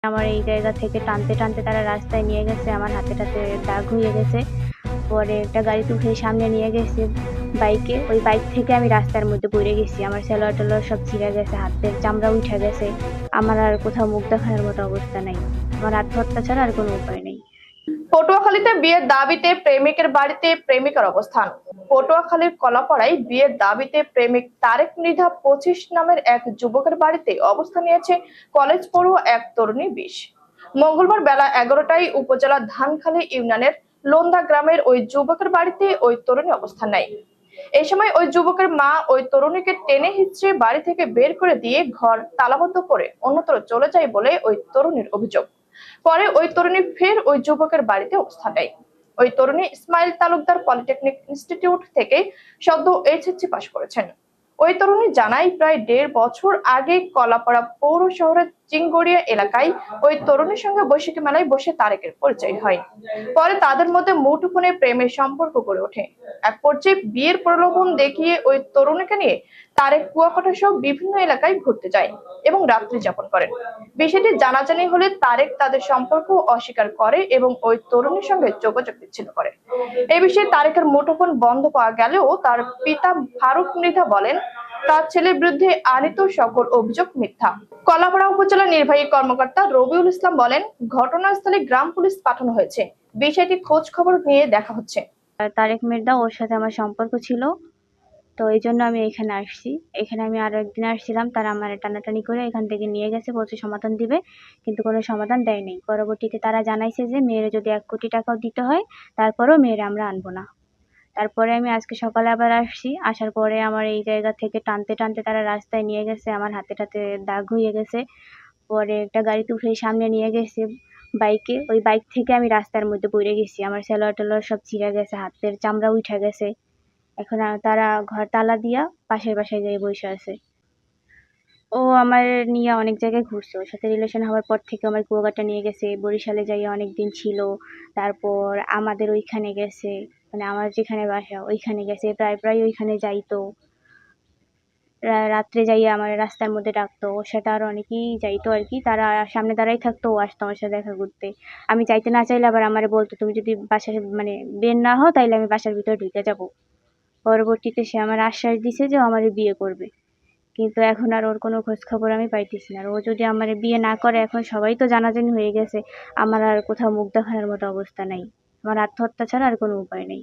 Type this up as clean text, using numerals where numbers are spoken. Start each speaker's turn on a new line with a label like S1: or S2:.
S1: আমার এই জায়গা থেকে টানতে টানতে তারা রাস্তায় নিয়ে গেছে, আমার হাতে টাতে দাগ হয়ে গেছে। পরে একটা গাড়িতে উঠে সামনে নিয়ে গেছে বাইকে। ওই বাইক থেকে আমি রাস্তার মধ্যে পড়ে গেছি। আমার সেলোয়ার টেলোয়ার সব ছিঁড়ে গেছে, হাতের চামড়া উঠে গেছে। আমার আর কোথাও মুখ দেখানোর মতো অবস্থা নাই। আমার আত্মহত্যা ছাড়া আর কোনো উপায় নেই।
S2: পটুয়াখালীতে বিয়ের দাবিতে প্রেমিকের বাড়িতে প্রেমিকার অবস্থান। পটুয়াখালীর কলাপাড়ায় বিয়ের দাবিতে প্রেমিক তারেক মৃধা 25 নামের এক যুবকের বাড়িতে অবস্থান নিয়েছে কলেজ পড়ুয়া এক তরুণী 20। মঙ্গলবার বেলা 11টায় উপজেলার ধানখালী ইউনিয়নের লোন্দা গ্রামের ওই যুবকের বাড়িতে ওই তরুণী অবস্থান নেয়। এই সময় ওই যুবকের মা ওই তরুণীকে টেনে হিঁচড়ে বাড়ি থেকে বের করে দিয়ে ঘর তালাবদ্ধ করে অন্যত্র চলে যায় বলে ওই তরুণীর অভিযোগ। পরে ওই তরুণী ফের ওই যুবকের বাড়িতে অবস্থান নেয়। ওই তরুণী ইসমাইল তালুকদার পলিটেকনিক ইনস্টিটিউট থেকে সদ্য এইচএসসি পাশ করেছেন। ওই তরুণী জানায়, প্রায় 1.5 বছর আগে কলাপাড়া পৌর শহরের চিংগড়িয়া এলাকায় ওই তরুণীর সঙ্গে বৈশাখী মেলায় বসে তারেকের পরিচয় হয়। পরে তাদের মধ্যে মুঠোফোনে প্রেমের সম্পর্ক গড়ে ওঠে। এক পর্যায়ে বিয়ের প্রলোভন দেখিয়ে ওই তরুণীকে নিয়ে তারেক কুয়াকাটা সহ বিভিন্ন এলাকায় ঘুরতে যায় এবং রাত্রি যাপন করেন। বিষয়টি জানাজানি হলে তারেক তাদের সম্পর্ক অস্বীকার করে এবং ওই তরুণীর সঙ্গে যোগাযোগ বিচ্ছিন্ন করে। এই বিষয়ে তারেকের মুঠোফোন বন্ধ পাওয়া গেলেও তার পিতা ফারুক মৃধা বলেন, তার ছেলের বিরুদ্ধে আনিত সকল অভিযোগ মিথ্যা। কলাপাড়া উপজেলা নির্বাহী কর্মকর্তা রবিউল ইসলাম বলেন, ঘটনাস্থলে গ্রাম পুলিশ পাঠানো হয়েছে, বিষয়টি খোঁজ খবর নিয়ে দেখা হচ্ছে।
S1: তারেক মৃধা ওর সাথে আমার সম্পর্ক ছিল, তো এই জন্য আমি এখানে আসছি। এখানে আমি আরো একদিন আসছিলাম, তারা আমার টানাটানি করে এখান থেকে নিয়ে গেছে, বলছে সমাধান দিবে, কিন্তু কোনো সমাধান দেয়নি। পরবর্তীতে তারা জানাইছে যে মেয়ের যদি 1 কোটি টাকাও দিতে হয় তারপরেও মেয়ের আমরা আনবো না। তারপরে আমি আজকে সকালে আবার আসছি, আসার পরে আমার এই জায়গা থেকে টানতে টানতে তারা রাস্তায় নিয়ে গেছে, আমার হাতে টাতে দাগ হয়ে গেছে। পরে একটা গাড়িতে উঠে সামনে নিয়ে গেছে বাইকে। ওই বাইক থেকে আমি রাস্তার মধ্যে পড়ে গেছি। আমার সেলোয়ার টেলোয়ার সব ছিঁড়ে গেছে, হাতের চামড়া উঠে গেছে। এখন তারা ঘর তালা দিয়া পাশের বাসায় যেয়ে বসে আছে। ও আমার নিয়ে অনেক জায়গায় ঘুরছে। ওর সাথে রিলেশন হওয়ার পর থেকে আমার কুয়াকাটা নিয়ে গেছে, বরিশালে যাইয়া অনেকদিন ছিল। তারপর আমাদের ওইখানে গেছে, মানে আমার যেখানে বাসা ওইখানে গেছে, প্রায় ওইখানে যাইতো। রাত্রে যাইয়া আমার রাস্তার মধ্যে ডাকতো। ওর সাথে আরো অনেকেই যাইতো আর কি। তারা সামনে দাঁড়াই থাকতো, ও আসতো আমার সাথে দেখা করতে। আমি চাইতে না চাইলে আবার আমারে বলতো, তুমি যদি বাসার মানে বের না হও তাইলে আমি বাসার ভিতরে ঢুকে যাবো। পরবর্তীতে সে আমার আশ্বাস দিছে যে ও আমারে বিয়ে করবে, কিন্তু এখন আর ওর কোনো খোঁজ খবর আমি পাইতেছি না। আর ও যদি আমারে বিয়ে না করে, এখন সবাই তো জানাজানি হয়ে গেছে, আমার আর কোথাও মুখ দেখানোর মতো অবস্থা নাই। আমার আত্মহত্যা ছাড়া আর কোনো উপায় নেই।